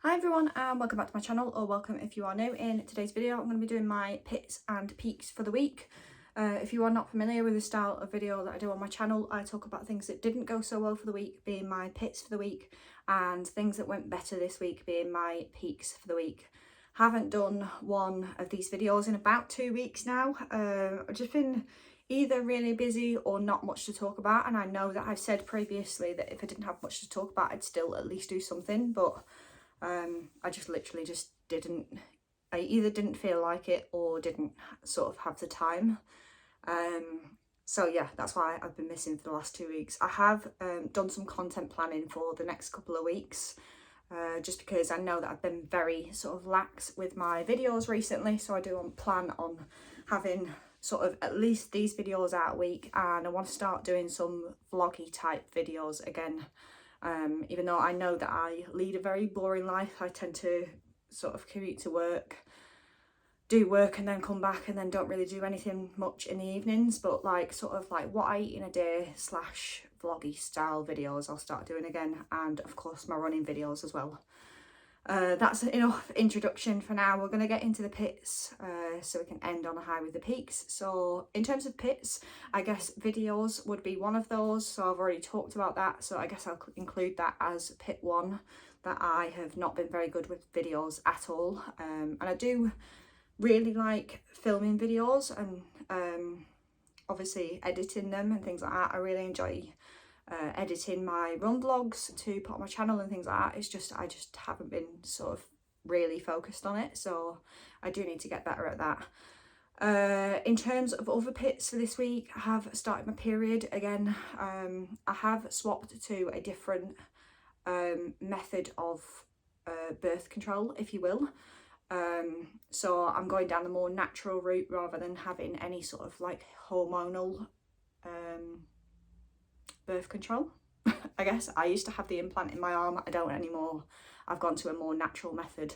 Hi everyone and welcome back to my channel, or welcome if you are new. In today's video I'm going to be doing my pits and peaks for the week. If you are not familiar with the style of video that I do on my channel, I talk about things that didn't go so well for the week, being my pits for the week, and things that went better this week, being my peaks for the week. Haven't done one of these videos in about 2 weeks now. I've just been either really busy or not much to talk about, and I know that I've said previously that if I didn't have much to talk about I'd still at least do something, but I just literally just didn't, I either didn't feel like it or didn't sort of have the time. So yeah, that's why I've been missing for the last 2 weeks. I have done some content planning for the next couple of weeks, just because I know that I've been very sort of lax with my videos recently, so I do plan on having sort of at least these videos out a week, and I want to start doing some vloggy type videos again. Even though I know that I lead a very boring life, I tend to sort of commute to work, do work and then come back and then don't really do anything much in the evenings, but like sort of like what I eat in a day slash vloggy style videos I'll start doing again, and of course my running videos as well. That's enough introduction for now. We're going to get into the pits, so we can end on a high with the peaks. So in terms of pits, I guess videos would be one of those, so I've already talked about that, so I guess I'll include that as pit one, that I have not been very good with videos at all. And I do really like filming videos and obviously editing them and things like that. I really enjoy editing my run vlogs to put on my channel and things like that. It's just I just haven't been sort of really focused on it, so I do need to get better at that. In terms of other pits for this week, I have started my period again. I have swapped to a different method of birth control, if you will. So I'm going down the more natural route rather than having any sort of like hormonal birth control. I guess I used to have the implant in my arm, I don't anymore. I've gone to a more natural method.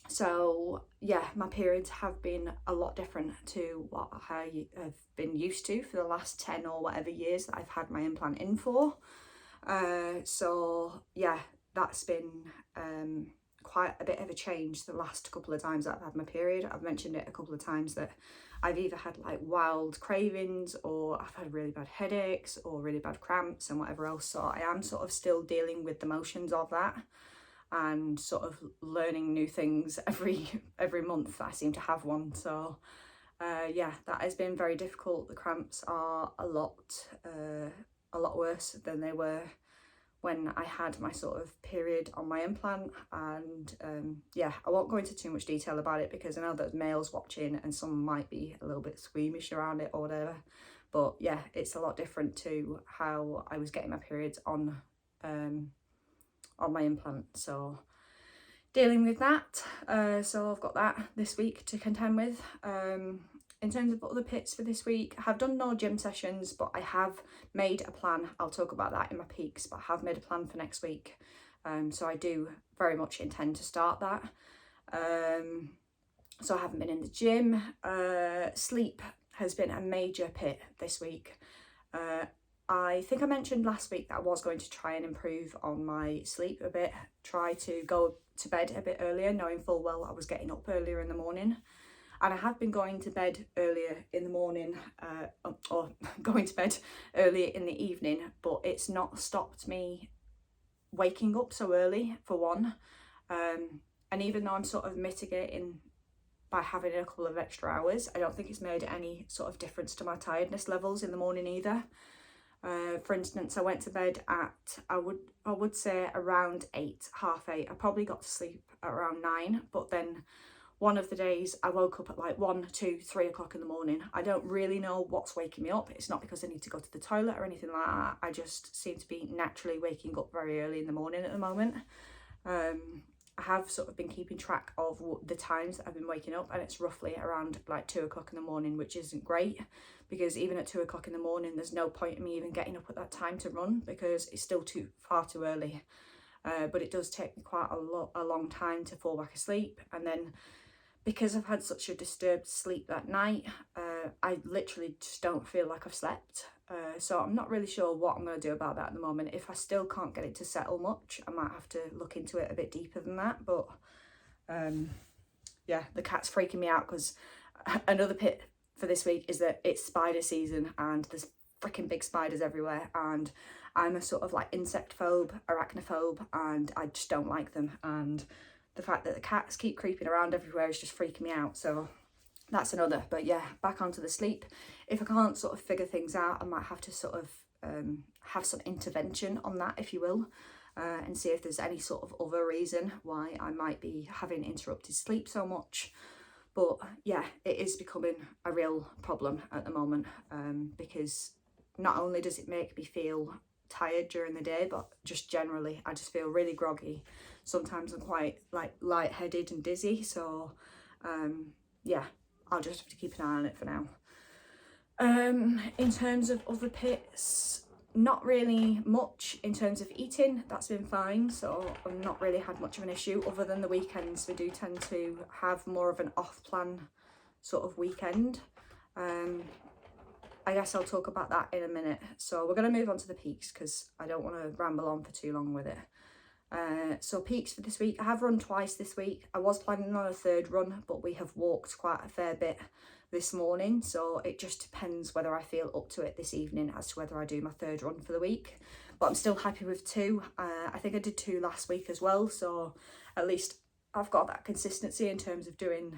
So yeah, my periods have been a lot different to what I have been used to for the last 10 or whatever years that I've had my implant in for. So yeah, that's been quite a bit of a change the last couple of times that I've had my period. I've mentioned it a couple of times that I've either had like wild cravings, or I've had really bad headaches or really bad cramps and whatever else. So I am sort of still dealing with the motions of that and sort of learning new things every month. I seem to have one. So yeah, that has been very difficult. The cramps are a lot worse than they were when I had my sort of period on my implant. And yeah, I won't go into too much detail about it because I know there's males watching and some might be a little bit squeamish around it or whatever, but yeah, it's a lot different to how I was getting my periods on my implant. So dealing with that, so I've got that this week to contend with. In terms of other pits for this week, I have done no gym sessions, but I have made a plan. I'll talk about that in my peaks, but I have made a plan for next week. So I do very much intend to start that. So I haven't been in the gym. Sleep has been a major pit this week. I think I mentioned last week that I was going to try and improve on my sleep a bit, try to go to bed a bit earlier, knowing full well I was getting up earlier in the morning. And I have been going to bed earlier in the morning, or going to bed earlier in the evening, but it's not stopped me waking up so early, for one. And even though I'm sort of mitigating by having a couple of extra hours, I don't think it's made any sort of difference to my tiredness levels in the morning either. For instance, I went to bed at, I would say around 8, half 8. I probably got to sleep at around 9, but then one of the days I woke up at like 1, 2, 3 o'clock in the morning. I don't really know what's waking me up. It's not because I need to go to the toilet or anything like that. I just seem to be naturally waking up very early in the morning at the moment. I have sort of been keeping track of the times that I've been waking up, and it's roughly around like 2 o'clock in the morning, which isn't great because even at 2 o'clock in the morning there's no point in me even getting up at that time to run because it's still far too early. But it does take me quite a long time to fall back asleep, and then because I've had such a disturbed sleep that night, I literally just don't feel like I've slept. So I'm not really sure what I'm going to do about that at the moment. If I still can't get it to settle much, I might have to look into it a bit deeper than that. But yeah, the cat's freaking me out because another pit for this week is that it's spider season and there's freaking big spiders everywhere, and I'm a sort of like insect phobe, arachnophobe, and I just don't like them, and the fact that the cats keep creeping around everywhere is just freaking me out. So that's another. But yeah, back onto the sleep. If I can't sort of figure things out, I might have to sort of have some intervention on that, if you will, and see if there's any sort of other reason why I might be having interrupted sleep so much. But yeah, it is becoming a real problem at the moment, because not only does it make me feel tired during the day, but just generally I just feel really groggy. Sometimes I'm quite like lightheaded and dizzy. So yeah, I'll just have to keep an eye on it for now. In terms of other pits, not really much in terms of eating. That's been fine, so I've not really had much of an issue other than the weekends. We do tend to have more of an off-plan sort of weekend. I guess I'll talk about that in a minute. So we're going to move on to the peaks because I don't want to ramble on for too long with it. So peaks for this week, I have run twice this week. I was planning on a third run, but we have walked quite a fair bit this morning, so it just depends whether I feel up to it this evening as to whether I do my third run for the week. But I'm still happy with 2. I think I did 2 last week as well, so at least I've got that consistency in terms of doing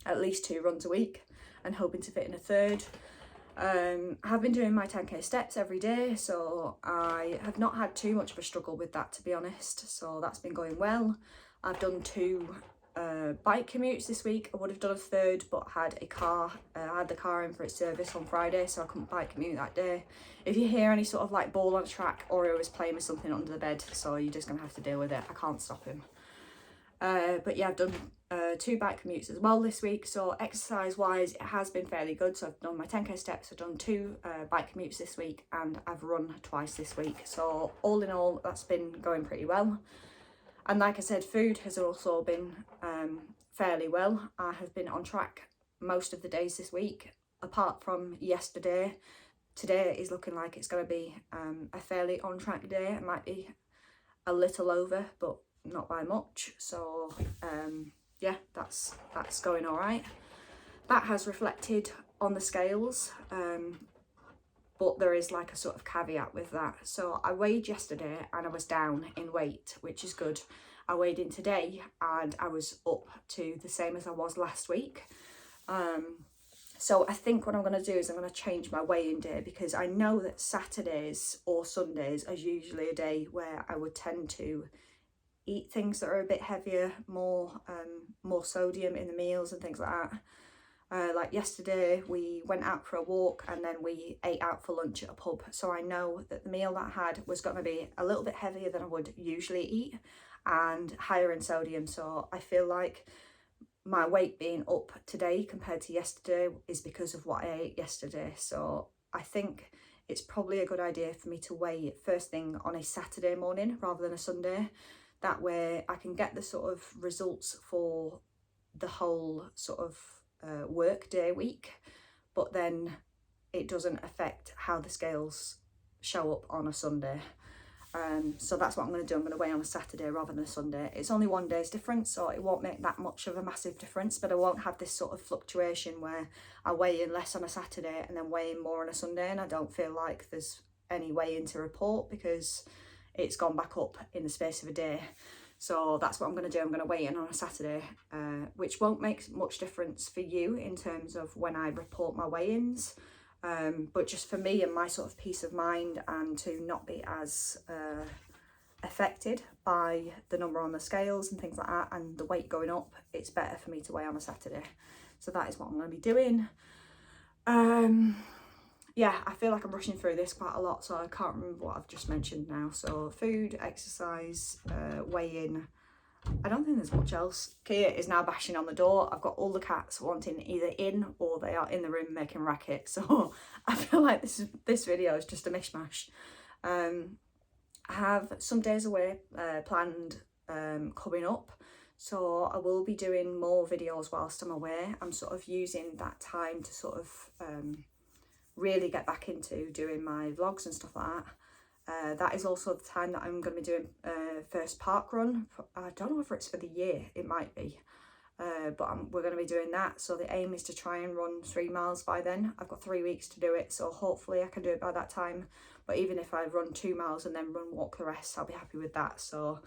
at least 2 runs a week and hoping to fit in a third. I have been doing my 10k steps every day, so I have not had too much of a struggle with that, to be honest, so that's been going well. I've done 2 bike commutes this week. I would have done a third, but I had the car in for its service on Friday, so I couldn't bike commute that day. If you hear any sort of like ball on a track, Oreo is playing with something under the bed, so you're just gonna have to deal with it. I can't stop him. But yeah, I've done 2 bike commutes as well this week, so exercise wise it has been fairly good. So I've done my 10k steps, I've done 2 bike commutes this week, and I've run twice this week, so all in all that's been going pretty well. And like I said, food has also been fairly well. I have been on track most of the days this week apart from yesterday. Today is looking like it's going to be a fairly on track day. It might be a little over, but not by much. So yeah, that's going all right. That has reflected on the scales, but there is like a sort of caveat with that. So I weighed yesterday and I was down in weight, which is good. I weighed in today and I was up to the same as I was last week. So I think what I'm going to do is I'm going to change my weigh-in day, because I know that Saturdays or Sundays are usually a day where I would tend to eat things that are a bit heavier, more sodium in the meals and things like that. Like yesterday we went out for a walk and then we ate out for lunch at a pub, so I know that the meal that I had was going to be a little bit heavier than I would usually eat and higher in sodium. So I feel like my weight being up today compared to yesterday is because of what I ate yesterday. So I think it's probably a good idea for me to weigh first thing on a Saturday morning rather than a Sunday. That way I can get the sort of results for the whole sort of work day week, but then it doesn't affect how the scales show up on a Sunday. So that's what I'm going to do. I'm going to weigh on a Saturday rather than a Sunday. It's only 1 day's difference, so it won't make that much of a massive difference, but I won't have this sort of fluctuation where I weigh in less on a Saturday and then weigh in more on a Sunday, and I don't feel like there's any weigh-in to report because it's gone back up in the space of a day. So that's what I'm going to do. I'm going to weigh in on a Saturday, which won't make much difference for you in terms of when I report my weigh-ins. But just for me and my sort of peace of mind, and to not be as affected by the number on the scales and things like that and the weight going up, it's better for me to weigh on a Saturday. So that is what I'm going to be doing. Yeah, I feel like I'm rushing through this quite a lot, so I can't remember what I've just mentioned now. So food, exercise, weigh-in. I don't think there's much else. Kia is now bashing on the door. I've got all the cats wanting either in or they are in the room making racket. So I feel like this video is just a mishmash. I have some days away planned coming up. So I will be doing more videos whilst I'm away. I'm sort of using that time to sort of really get back into doing my vlogs and stuff like that. That is also the time that I'm going to be doing first park run. I don't know whether it's for the year, it might be. But we're going to be doing that, so the aim is to try and run 3 miles by then. I've got 3 weeks to do it, so hopefully I can do it by that time. But even if I run 2 miles and then walk the rest, I'll be happy with that. So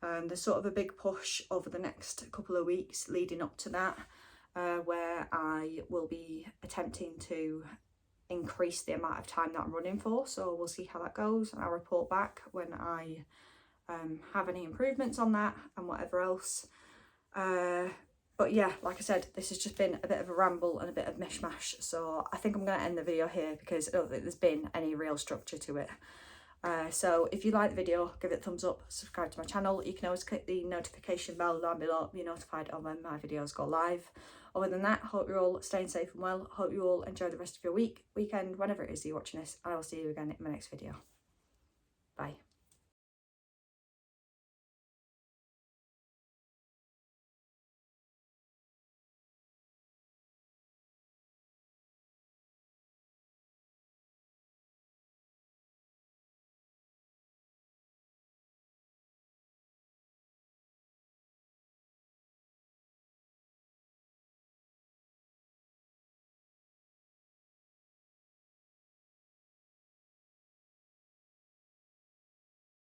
there's sort of a big push over the next couple of weeks leading up to that, where I will be attempting to increase the amount of time that I'm running for. So we'll see how that goes, and I'll report back when I have any improvements on that and whatever else. But yeah, like I said, this has just been a bit of a ramble and a bit of mishmash, so I think I'm going to end the video here because I don't think there's been any real structure to it. So if you like the video, give it a thumbs up, subscribe to my channel. You can always click the notification bell down below to be notified of when my videos go live. Other than that, hope you're all staying safe and well. Hope you all enjoy the rest of your weekend, whenever it is you're watching this, and I will see you again in my next video. Bye.